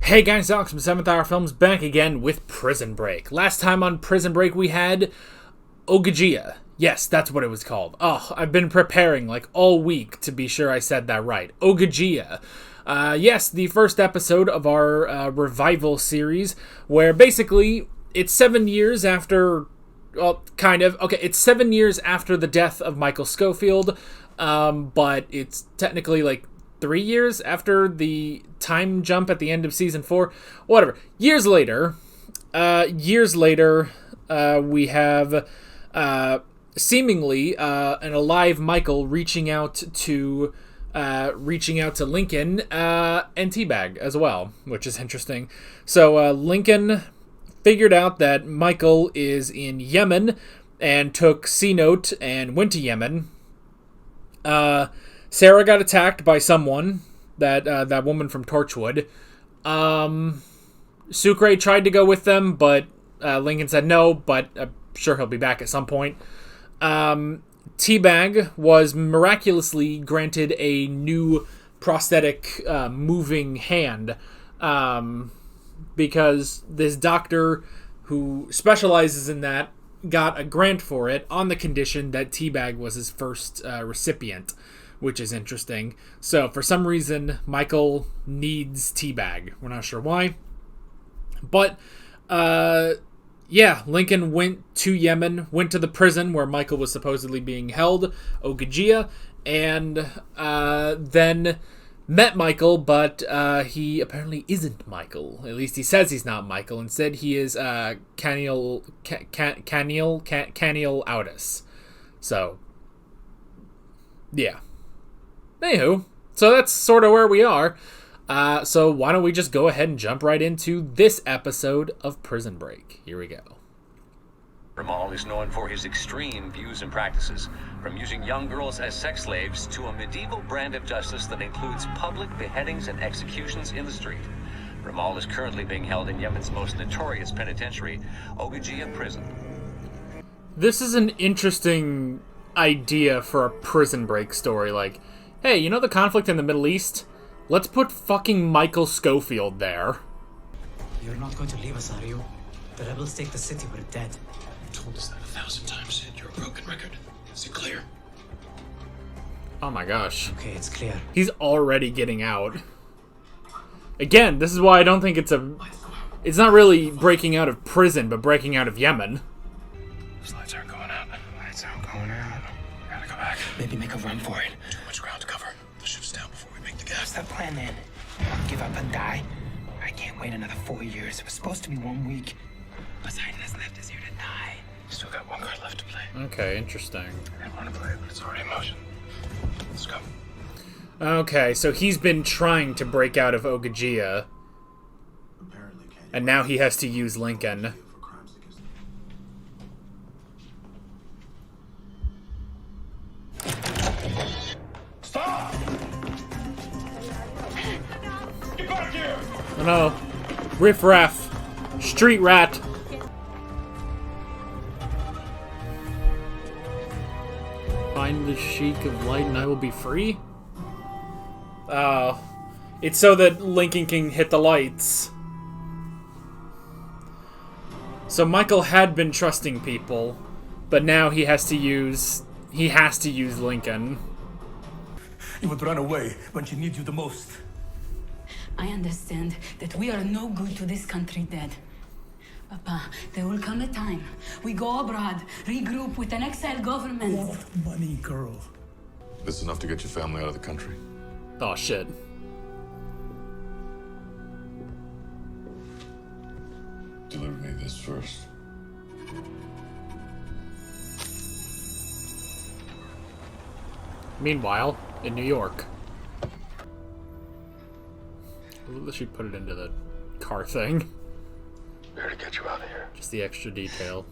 Hey guys, Alex from 7th Hour Films back again with Prison Break. Last time on Prison Break we had Ogajia. Yes, that's what it was called. Oh, I've been preparing like all week to be sure I said that right. Ogajia. Yes, the first episode of our revival series where basically it's 7 years after... Well, kind of. Okay, it's 7 years after the death of Michael Scofield, but it's technically like 3 years after the time jump at the end of season 4. Whatever. Years later, we have seemingly an alive Michael reaching out to Lincoln and Teabag as well, which is interesting. So Lincoln figured out that Michael is in Yemen and took C-Note and went to Yemen. Sarah got attacked by someone, that woman from Torchwood. Sucre tried to go with them, but Lincoln said no, but I'm sure he'll be back at some point. Teabag was miraculously granted a new prosthetic moving hand, because this doctor who specializes in that got a grant for it on the condition that Teabag was his first recipient, which is interesting. So for some reason, Michael needs Teabag. We're not sure why. But, Lincoln went to Yemen, went to the prison where Michael was supposedly being held, Ogajia, and then met Michael, but he apparently isn't Michael. At least he says he's not Michael. Instead, he is Kaniel Outis. So, yeah. Anywho, so that's sort of where we are. So why don't we just go ahead and jump right into this episode of Prison Break. Here we go. Ramal is known for his extreme views and practices, from using young girls as sex slaves to a medieval brand of justice that includes public beheadings and executions in the street. Ramal is currently being held in Yemen's most notorious penitentiary, Ogajia Prison. This is an interesting idea for a Prison Break story. Like, hey, you know the conflict in the Middle East? Let's put fucking Michael Scofield there. You're not going to leave us, are you? The rebels take the city, we're dead. You told us that 1,000 times, Sid. You're a broken record. Is it clear? Oh my gosh. Okay, it's clear. He's already getting out. Again, this is why I don't think it's not really breaking out of prison, but breaking out of Yemen. Those lights aren't going out. Lights aren't going out. We gotta go back. Maybe make a run for it. Too much ground to cover. The ship's down before we make the gap. What's the plan then? Give up and die? I can't wait another 4 years. It was supposed to be 1 week. Poseidon has left us here to die. Still got one card left to play. Okay, interesting. I didn't want to play it, but it's already in motion. Let's go. Okay, so he's been trying to break out of Ogajia, and now he has to use Lincoln. Stop! Get back here! Oh no. Riff Raff. Street rat. Find the Sheik of Light and I will be free? Oh. It's so that Lincoln can hit the lights. So Michael had been trusting people, but now he has to use Lincoln. You would run away when she needs you the most. I understand that we are no good to this country dead. Papa, there will come a time we go abroad, regroup with an exiled government. What money, girl? This is enough to get your family out of the country. Oh shit. Deliver me this first. Meanwhile, in New York. Let's she put it into the car thing. We're here to get you out of here. Just the extra detail.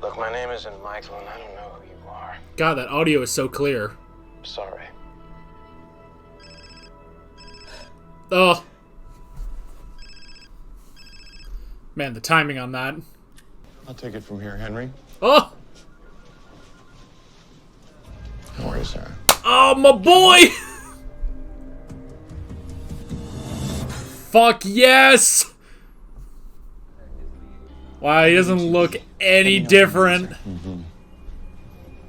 Look, my name isn't Michael, and I don't know who you are. God, that audio is so clear. I'm sorry. Oh. Man, the timing on that. I'll take it from here, Henry. Oh! Don't worry, Sarah. Oh, my boy! Fuck yes! Wow, he doesn't look any different.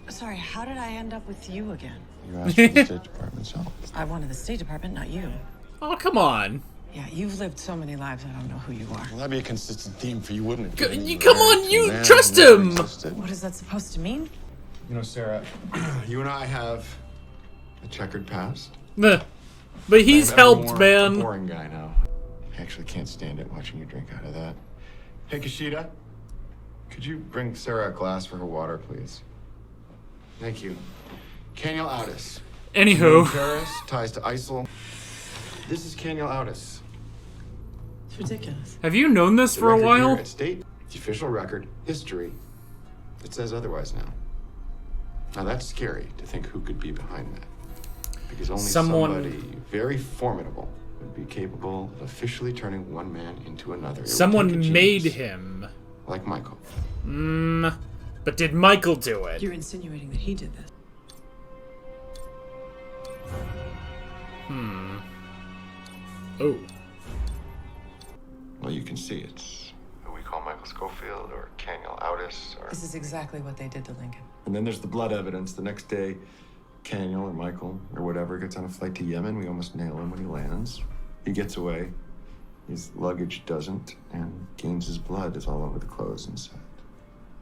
Sorry, how did I end up with you again? You asked for the State Department's help. I wanted the State Department, not you. Oh, come on. Yeah, you've lived so many lives, I don't know who you are. Well, that'd be a consistent theme for you, wouldn't it? You come on, you trust him! What is that supposed to mean? You know, Sarah, you and I have a checkered past. Meh. But he's I'm helped, more man. a boring guy now. I actually can't stand it watching you drink out of that. Hey, Kashida, could you bring Sarah a glass for her water, please? Thank you. Kaniel Outis. Anywho. Terrorist, ties to ISIL. This is Kaniel Outis. It's ridiculous. Have you known this for a The record while? here at State, the official record, history. It says otherwise now. Now that's scary to think who could be behind that. Because only somebody very formidable would be capable of officially turning one man into another. It would take a Someone genius, made him. like Michael. But did Michael do it? You're insinuating that he did this. Oh. Well, you can see it's who we call Michael Schofield or Kaniel Outis. Or... This is exactly what they did to Lincoln. And then there's the blood evidence. The next day, Kaniel or Michael or whatever gets on a flight to Yemen. We almost nail him when he lands. He gets away. His luggage doesn't, and Gaines's blood is all over the clothes inside.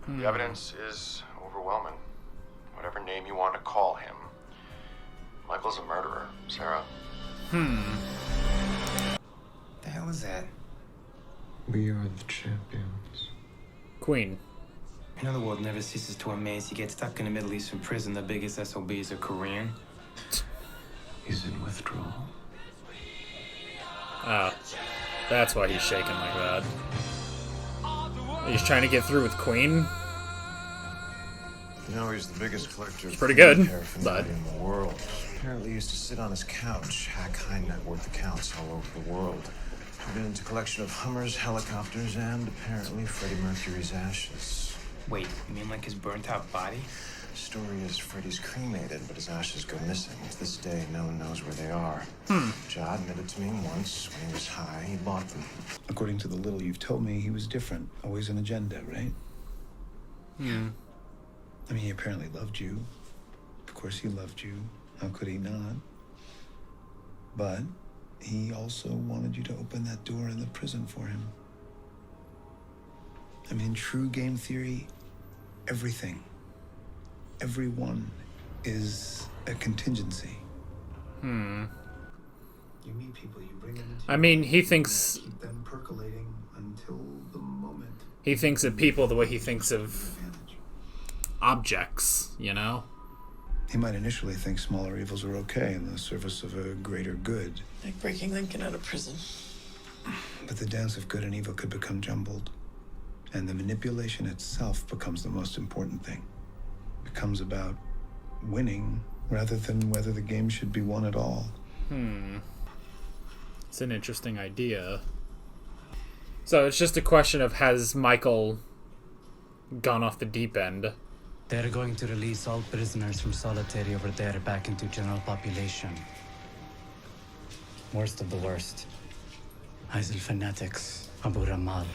The evidence is overwhelming. Whatever name you want to call him. Michael's a murderer, Sarah. The hell is that? We are the champions. Queen. You know the world never ceases to amaze. You get stuck in a Middle Eastern prison, the biggest SOBs are Korean. He's in withdrawal. Oh. That's why he's shaking like that. He's trying to get through with Queen. You know, he's the biggest collector of Pretty good, paraphernalia but in the world. Apparently he used to sit on his couch, hack high net worth accounts all over the world. He'd been into collection of Hummers, helicopters, and apparently Freddie Mercury's ashes. Wait, you mean like his burnt out body? The story is Freddie's cremated, but his ashes go missing. To this day, no one knows where they are. Ja admitted to me once, when he was high, he bought them. According to the little you've told me, he was different. Always an agenda, right? Yeah. I mean, he apparently loved you. Of course he loved you. How could he not? But he also wanted you to open that door in the prison for him. I mean, in true game theory, everything, everyone is a contingency. Hmm. You meet people, you bring them into I mean, he thinks... keep them percolating until the moment. He thinks of people the way he thinks of objects, you know? He might initially think smaller evils are okay in the service of a greater good. Like breaking Lincoln out of prison. But the dance of good and evil could become jumbled. And the manipulation itself becomes the most important thing. It becomes about winning rather than whether the game should be won at all. It's an interesting idea. So it's just a question of, has Michael gone off the deep end? They're going to release all prisoners from solitary over there back into general population. Worst of the worst. ISIL fanatics, Abu Ramal.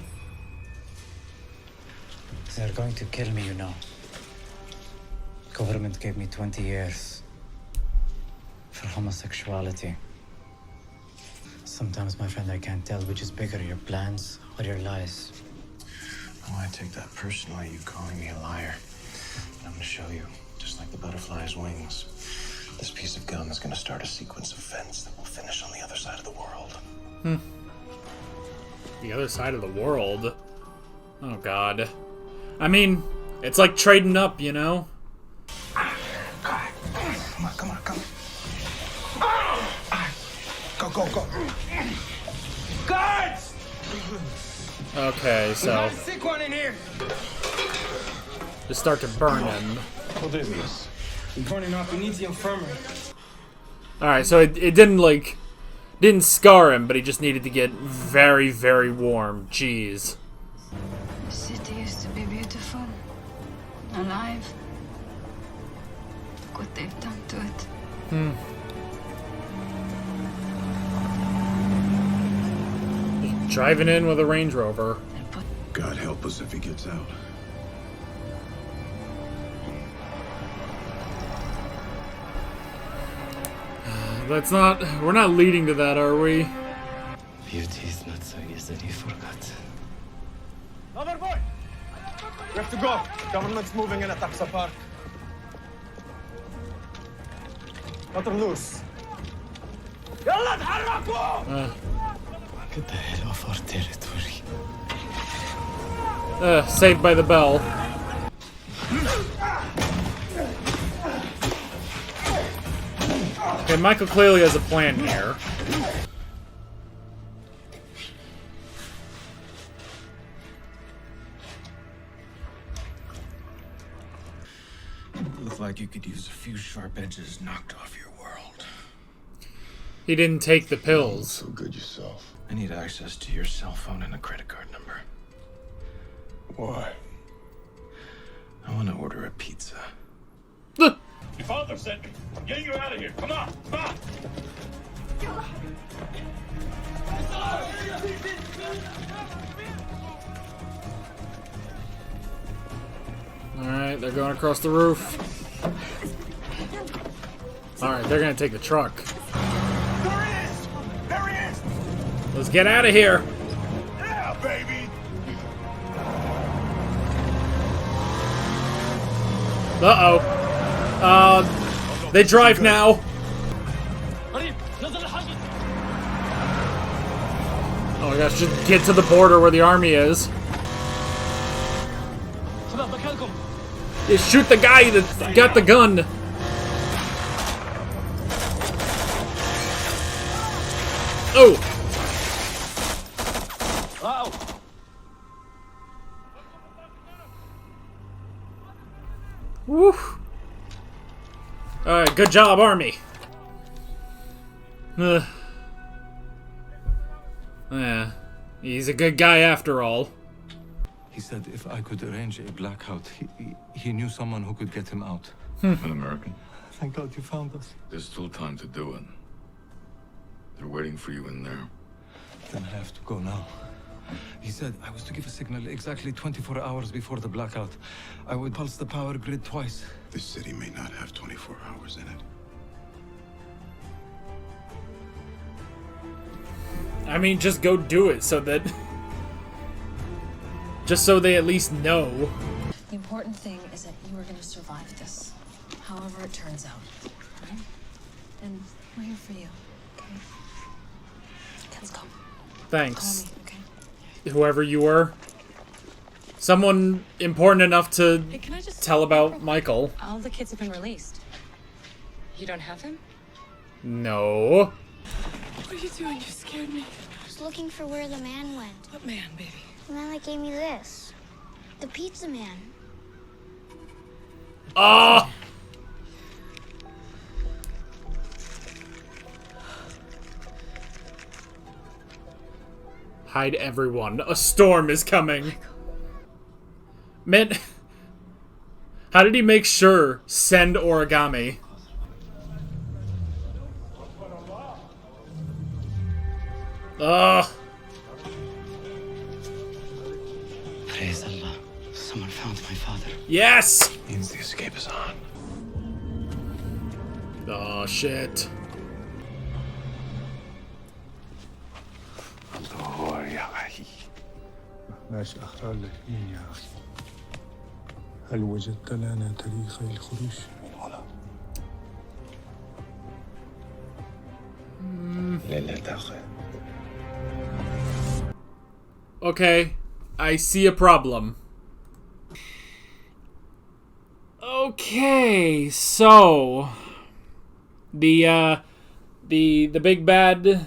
They're going to kill me, you know. Government gave me 20 years for homosexuality. Sometimes, my friend, I can't tell which is bigger, your plans or your lies. Oh, I take that personally, you calling me a liar. I'm gonna show you, just like the butterfly's wings. This piece of gum is gonna start a sequence of events that will finish on the other side of the world. The other side of the world? Oh, God. I mean, it's like trading up, you know? Come on. Go. Guards! Okay, so Sick one in here! just start to burn him. What is this? We're burning off. We need the infirmary. Alright, so it didn't scar him, but he just needed to get very, very warm. Jeez. The city used to be beautiful, alive. Look what they've done to it. Driving in with a Range Rover. God help us if he gets out. We're not leading to that, are we? Beauty is not so easily forgot. Lover boy! We have to go. Government's moving in at Taksa Park. Let her loose. يلا تحركوا! Get the hell off our territory. Saved by the bell. Okay, Michael clearly has a plan here. Look like you could use a few sharp edges knocked off your world. He didn't take the pills. So good yourself. I need access to your cell phone and a credit card number. Why? I want to order a pizza. Look. Your father sent me. I'm getting you out of here. Come on, come on. Alright, they're going across the roof. Alright, they're gonna take the truck. There he is! There he is! Let's get out of here! Yeah, baby! Uh-oh. They drive now. Oh my gosh, just get to the border where the army is. Yeah, shoot the guy that got the gun. Oh. Woo. Alright, good job, Army. Yeah, he's a good guy after all. He said if I could arrange a blackout, he knew someone who could get him out. An American? Thank God you found us. There's still time to do it. They're waiting for you in there. Then I have to go now. He said I was to give a signal exactly 24 hours before the blackout. I would pulse the power grid twice. This city may not have 24 hours in it. I mean, just go do it so that... just so they at least know. The important thing is that you are going to survive this, however it turns out. Right? And we're here for you, okay? Let's go. Thanks. Call me, okay? Whoever you were. Someone important enough to Hey, can I just tell about Michael. All the kids have been released. You don't have him? No. What are you doing? You scared me. I was looking for where the man went. What man, baby? The man that gave me this. The pizza man. Ah! Hide everyone. A storm is coming. Man, how did he make sure? Send origami. Ugh. Praise Allah. Someone found my father. Yes! Means the escape is on. Oh, shit. الله يا أخي. ماشي أختار لك مين يا أخي؟ هل وجدت لنا طريقة للخروج من هنا؟ لا تأخذ. Okay, I see a problem. Okay, so the big bad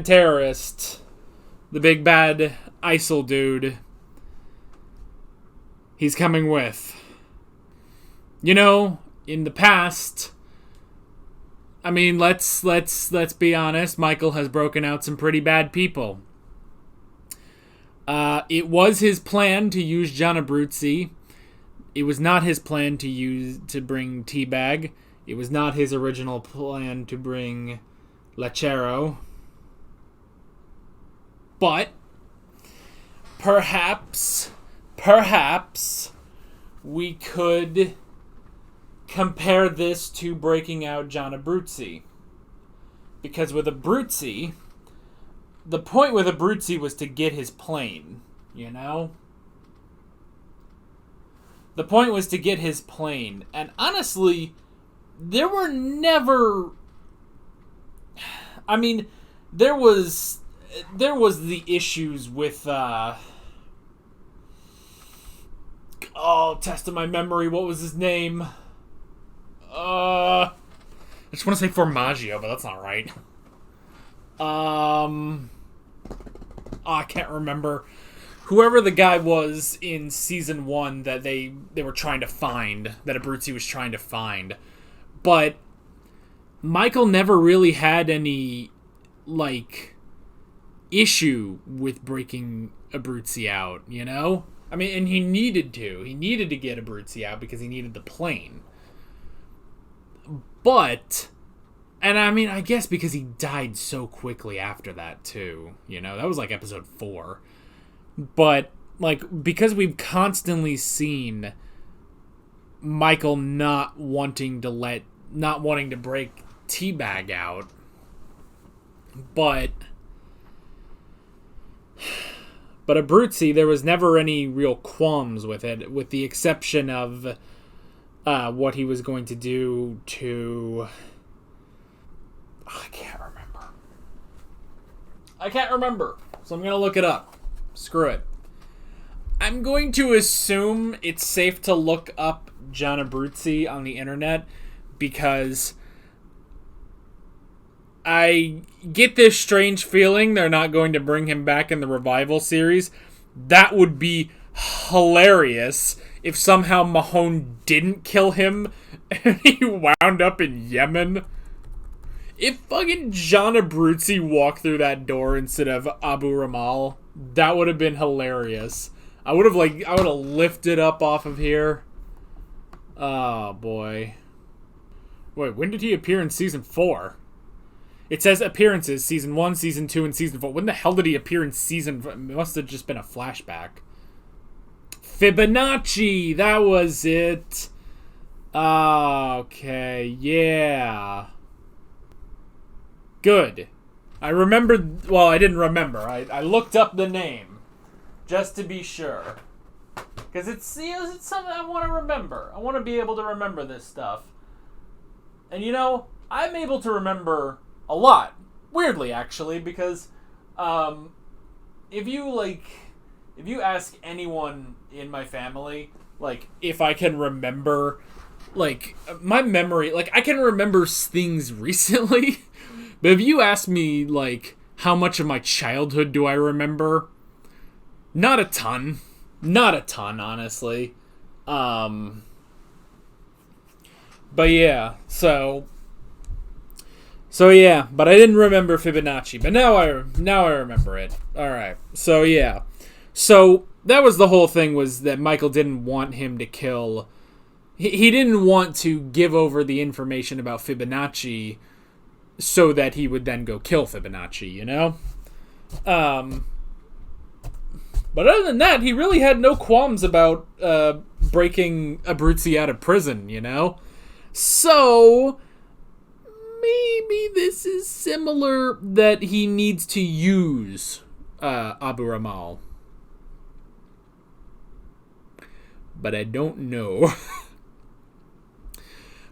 terrorist, the big bad ISIL dude, he's coming with. You know, in the past, I mean, let's be honest, Michael has broken out some pretty bad people. It was his plan to use John Abruzzi. It was not his plan to bring Teabag. It was not his original plan to bring Lachero. But perhaps we could compare this to Breaking Out John Abruzzi. Because with Abruzzi, the point with Abruzzi was to get his plane, you know? The point was to get his plane. And honestly, there were never... I mean, there was the issues with... test of my memory. What was his name? I just want to say Formaggio, but that's not right. I can't remember. Whoever the guy was in season 1 that they were trying to find, that Abruzzi was trying to find. But Michael never really had any, issue with breaking Abruzzi out, you know? I mean, and he needed to. He needed to get Abruzzi out because he needed the plane. But, and I mean, I guess because he died so quickly after that, too. You know, that was episode 4. But, because we've constantly seen Michael not wanting to break Teabag out. But Abruzzi, there was never any real qualms with it, with the exception of what he was going to do to... I can't remember. So I'm going to look it up. Screw it. I'm going to assume it's safe to look up John Abruzzi on the internet because I get this strange feeling they're not going to bring him back in the revival series. That would be hilarious if somehow Mahone didn't kill him and he wound up in Yemen. If fucking John Abruzzi walked through that door instead of Abu Ramal, that would have been hilarious. I would have lifted up off of here. Oh boy. Wait, when did he appear in season 4? It says appearances, season 1, season 2, and season 4. When the hell did he appear in season 4? It must have just been a flashback. Fibonacci! That was it. Okay, yeah. Good. I remembered... Well, I didn't remember. I looked up the name. Just to be sure. Because it's something I want to remember. I want to be able to remember this stuff. And I'm able to remember a lot. Weirdly, actually, because if you ask anyone in my family, if I can remember, my memory, I can remember things recently, but if you ask me, how much of my childhood do I remember? Not a ton. Not a ton, honestly. But yeah, so yeah, but I didn't remember Fibonacci, but now I remember it. All right. So yeah. So that was the whole thing, was that Michael didn't want him to kill. He didn't want to give over the information about Fibonacci so that he would then go kill Fibonacci, you know? But other than that, he really had no qualms about breaking Abruzzi out of prison, you know? So maybe this is similar, that he needs to use Abu Ramal. But I don't know.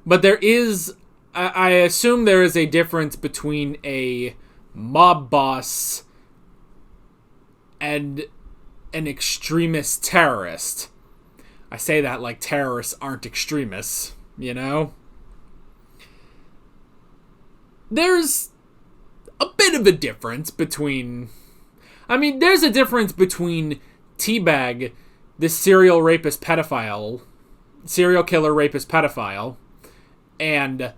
But there is... I assume there is a difference between a mob boss and an extremist terrorist. I say that like terrorists aren't extremists, you know? There's a bit of a difference between... I mean, there's a difference between Teabag, this serial killer rapist pedophile, and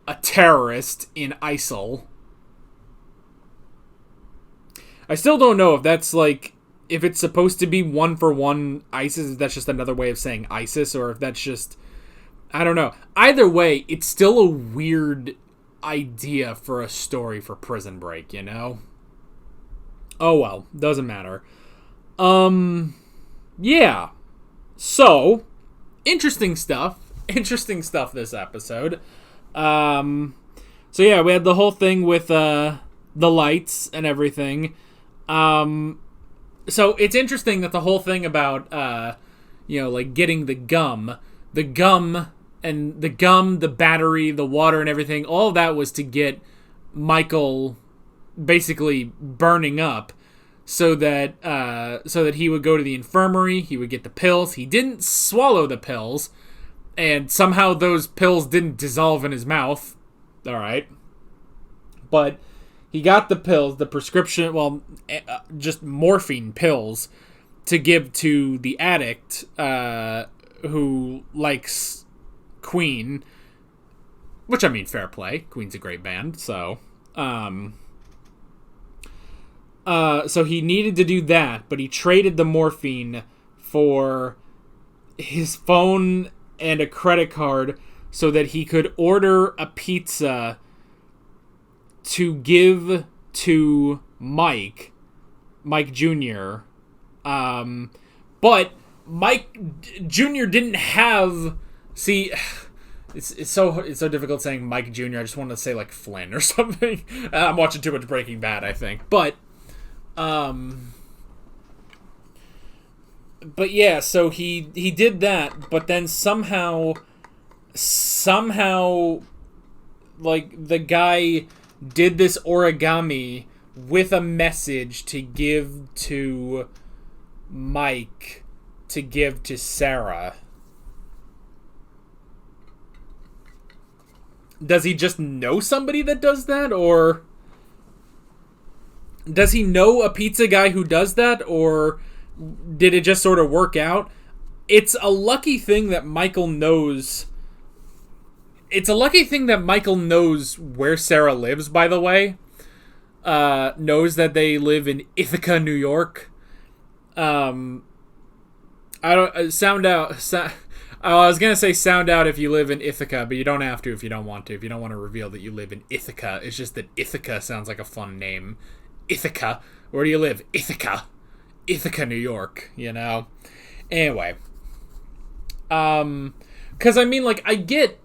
a terrorist in ISIL. I still don't know if that's if it's supposed to be one for one ISIS, if that's just another way of saying ISIS, or if that's just... I don't know. Either way, it's still a weird idea for a story for Prison Break, you know? Oh well, doesn't matter. Yeah. So, interesting stuff. Interesting stuff this episode. So yeah, we had the whole thing with the lights and everything. So it's interesting that the whole thing about like getting the gum, the battery, the water and everything, all of that was to get Michael basically burning up so that he would go to the infirmary, he would get the pills. He didn't swallow the pills, and somehow those pills didn't dissolve in his mouth. All right. But he got the pills, the prescription, just morphine pills to give to the addict who likes Queen, which, I mean, fair play. Queen's a great band, so... So he needed to do that, but he traded the morphine for his phone and a credit card so that he could order a pizza to give to Mike Jr. But Mike Jr. didn't have... See, it's so difficult saying Mike Jr. I just want to say like Flynn or something. I'm watching too much Breaking Bad, I think. But yeah, so he did that, but then somehow like the guy did this origami with a message to give to Mike, to give to Sarah. Does he just know somebody that does that, or does he know a pizza guy who does that, or did it just sort of work out? It's a lucky thing that Michael knows. It's a lucky thing that Michael knows where Sarah lives, by the way. Knows that they live in Ithaca, New York. I was going to say sound out if you live in Ithaca, but you don't have to if you don't want to. If you don't want to reveal that you live in Ithaca. It's just that Ithaca sounds like a fun name. Ithaca. Where do you live? Ithaca. Ithaca, New York, you know? Anyway. Because, I mean, like, I get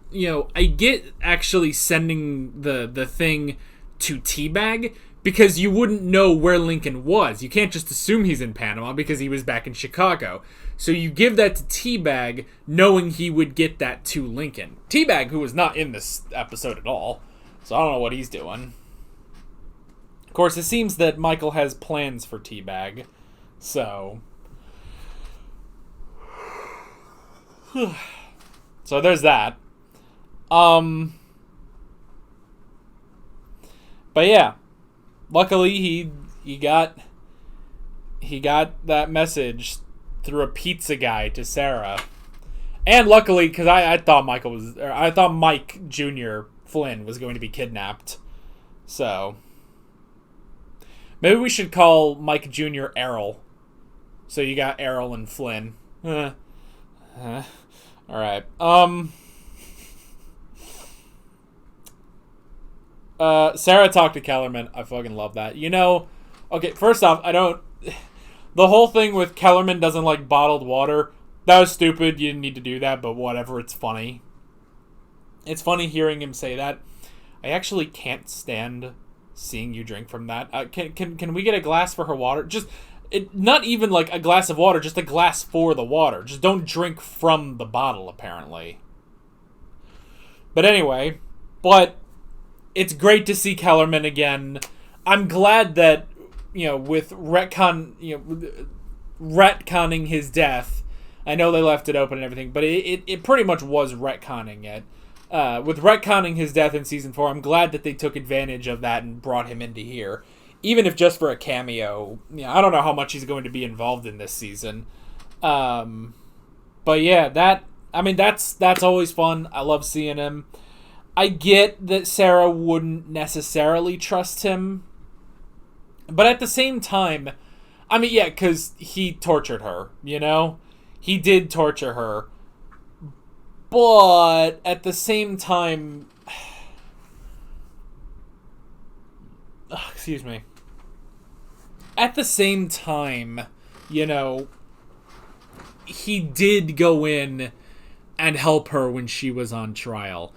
actually sending the thing to Teabag, because you wouldn't know where Lincoln was. You can't just assume he's in Panama because he was back in Chicago. So you give that to Teabag, knowing he would get that to Lincoln. Teabag, who was not in this episode at all. So I don't know what he's doing. Of course, it seems that Michael has plans for Teabag. So... so there's that. But yeah. Luckily, he got that message through a pizza guy to Sarah. And luckily, because I thought Mike Jr. Flynn was going to be kidnapped. So maybe we should call Mike Jr. Errol. So you got Errol and Flynn. Alright. Sarah talked to Kellerman. I fucking love that. You know, okay, first off, the whole thing with Kellerman doesn't like bottled water, that was stupid. You didn't need to do that, but whatever, it's funny. It's funny hearing him say that. I actually can't stand seeing you drink from that. Can we get a glass for her water? Not even like a glass of water, just a glass for the water. Just don't drink from the bottle, apparently. But anyway, it's great to see Kellerman again. I'm glad that, with retconning his death, I know they left it open and everything, but it pretty much was retconning it. With retconning his death in Season 4, I'm glad that they took advantage of that and brought him into here. Even if just for a cameo. I don't know how much he's going to be involved in this season. But yeah, that's always fun. I love seeing him. I get that Sarah wouldn't necessarily trust him. But at the same time, because he tortured her, He did torture her. But at the same time... excuse me. At the same time, you know, he did go in and help her when she was on trial.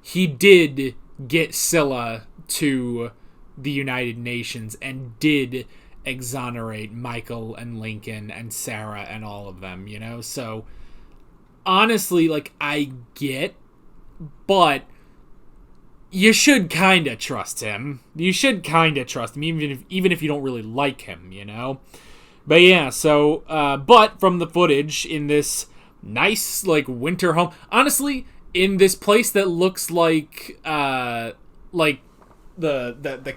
He did get Scylla to the United Nations and did exonerate Michael and Lincoln and Sarah and all of them, you know? So, honestly, like, I get, but you should kind of trust him. You should kind of trust him, even if you don't really like him, you know? But yeah, so, but from the footage in this nice, like, winter home, honestly, in this place that looks like the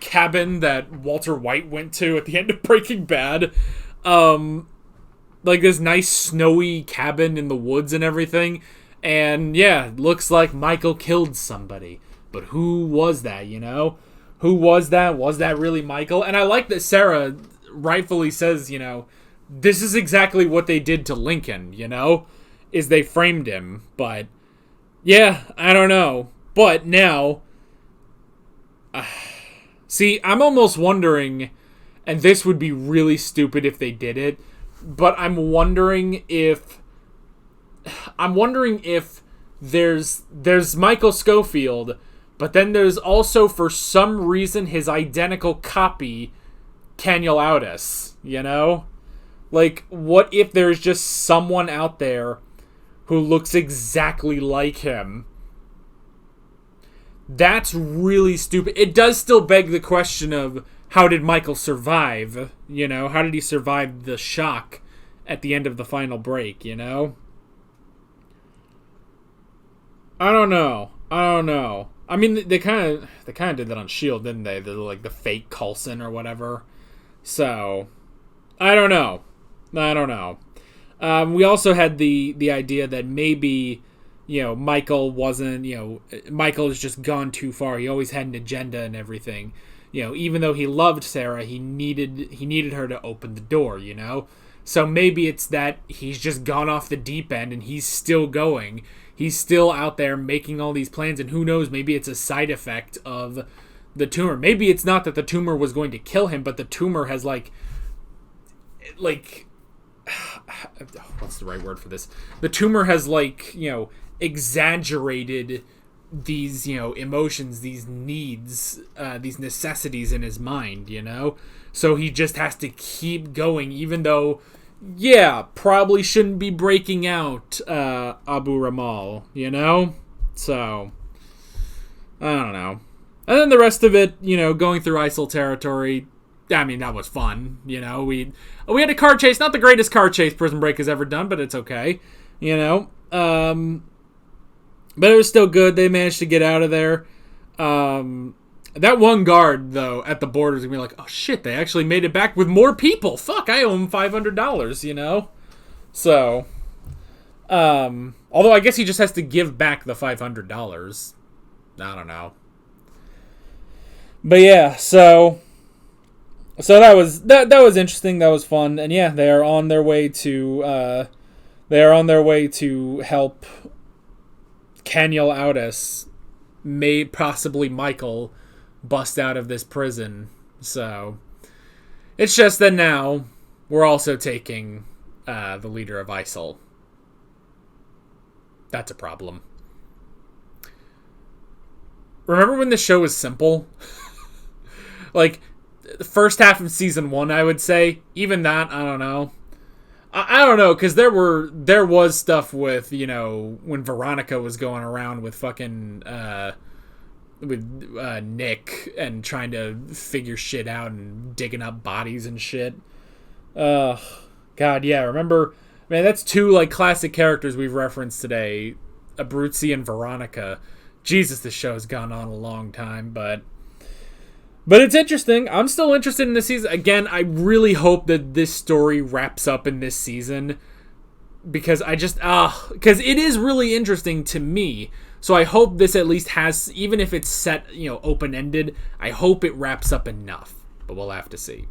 cabin that Walter White went to at the end of Breaking Bad, like this nice snowy cabin in the woods and everything, and yeah, looks like Michael killed somebody. But who was that, you know? Who was that? Was that really Michael? And I like that Sarah rightfully says, you know, this is exactly what they did to Lincoln, you know? Is they framed him. But, yeah, I don't know. But now, see, I'm almost wondering, and this would be really stupid if they did it, but I'm wondering if there's Michael Scofield, but then there's also, for some reason, his identical copy, Kaniel Outis, you know? Like, what if there's just someone out there who looks exactly like him? That's really stupid. It does still beg the question of, how did Michael survive? You know, how did he survive the shock at the end of the final break, you know? I don't know. I mean, they kind of did that on S.H.I.E.L.D., didn't they? The fake Coulson or whatever. So, I don't know. We also had the idea that maybe, you know, Michael wasn't, you know, Michael has just gone too far. He always had an agenda and everything. You know, even though he loved Sarah, he needed her to open the door, you know? So maybe it's that he's just gone off the deep end and he's still going. He's still out there making all these plans, and who knows, maybe it's a side effect of the tumor. Maybe it's not that the tumor was going to kill him, but the tumor has, like what's the right word for this? The tumor has, like, you know, exaggerated these, you know, emotions, these needs, these necessities in his mind, you know? So he just has to keep going, even though, yeah, probably shouldn't be breaking out Abu Ramal, you know? So, I don't know. And then the rest of it, you know, going through ISIL territory, I mean, that was fun, you know? We had a car chase, not the greatest car chase Prison Break has ever done, but it's okay, you know? But it was still good. They managed to get out of there. That one guard, though, at the border is going to be like, oh, shit, they actually made it back with more people. Fuck, I owe him $500, you know? So, although I guess he just has to give back the $500. I don't know. But yeah, so that was interesting. That was fun. And yeah, they are on their way to help Kaniel Outis, possibly Michael, bust out of this prison. So it's just that now we're also taking the leader of ISIL. That's a problem. Remember when the show was simple? Like, the first half of season 1, I would say. Even that, I don't know. I don't know, because there was stuff with, you know, when Veronica was going around with fucking, Nick and trying to figure shit out and digging up bodies and shit. God, yeah, remember, man, that's two, like, classic characters we've referenced today, Abruzzi and Veronica. Jesus, this show has gone on a long time, but it's interesting. I'm still interested in this season. Again, I really hope that this story wraps up in this season, because because it is really interesting to me. So I hope this at least has, even if it's set, you know, open-ended, I hope it wraps up enough. But we'll have to see.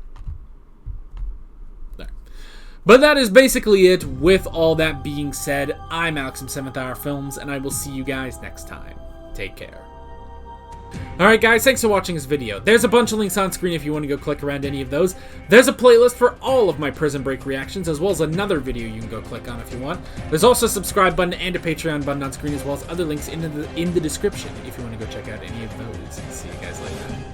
There. But that is basically it. With all that being said, I'm Alex from 7th Hour Films, and I will see you guys next time. Take care. Alright guys, thanks for watching this video. There's a bunch of links on screen if you want to go click around any of those. There's a playlist for all of my Prison Break reactions, as well as another video you can go click on if you want. There's also a subscribe button and a Patreon button on screen, as well as other links in the description if you want to go check out any of those. See you guys later.